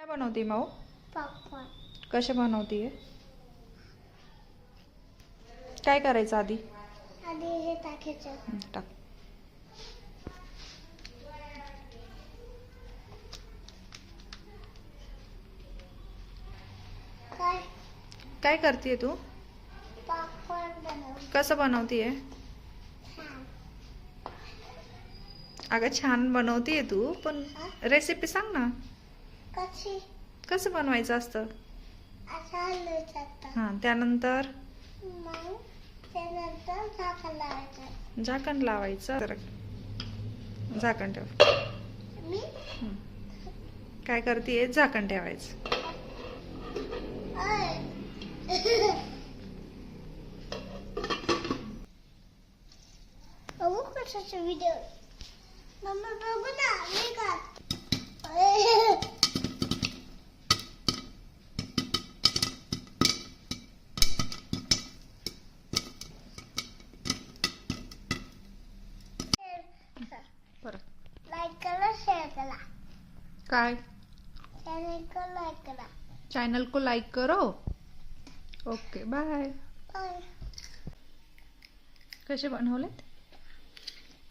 काय बनवते माऊ? पॉपकॉर्न. कसे बनवतीये? काय करायचं आधी? आधी हे टाकायचं. टाक. काय? काय करतेय तू? पॉपकॉर्न बनव. कसं बनवतीये? छान. अगं छान बनवतीये तू, पण रेसिपी सांग ना. कशी? कसं बनवायचं असतं? असं हलवायचं. हां, त्यानंतर मग त्यानंतर झाकण लावायचं. झाकण लावायचं. तर झाकण ठेव. मी काय करतेय? झाकण ठेवायचं. बघू कशाचा व्हिडिओ. मम्मा बघू ना मी का. बरं. लाईक करा, शेअर करा. काय? चॅनल को लाईक करा. चॅनल को लाईक करो. Okay, bye. बाय. कसे बनवलेत?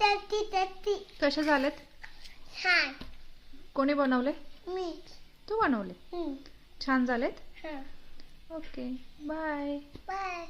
टॅटी. कसे झालेत? छान. कोणी बनवले? मी. तू बनवले? छान झालेत? हां. Okay, bye. बाय.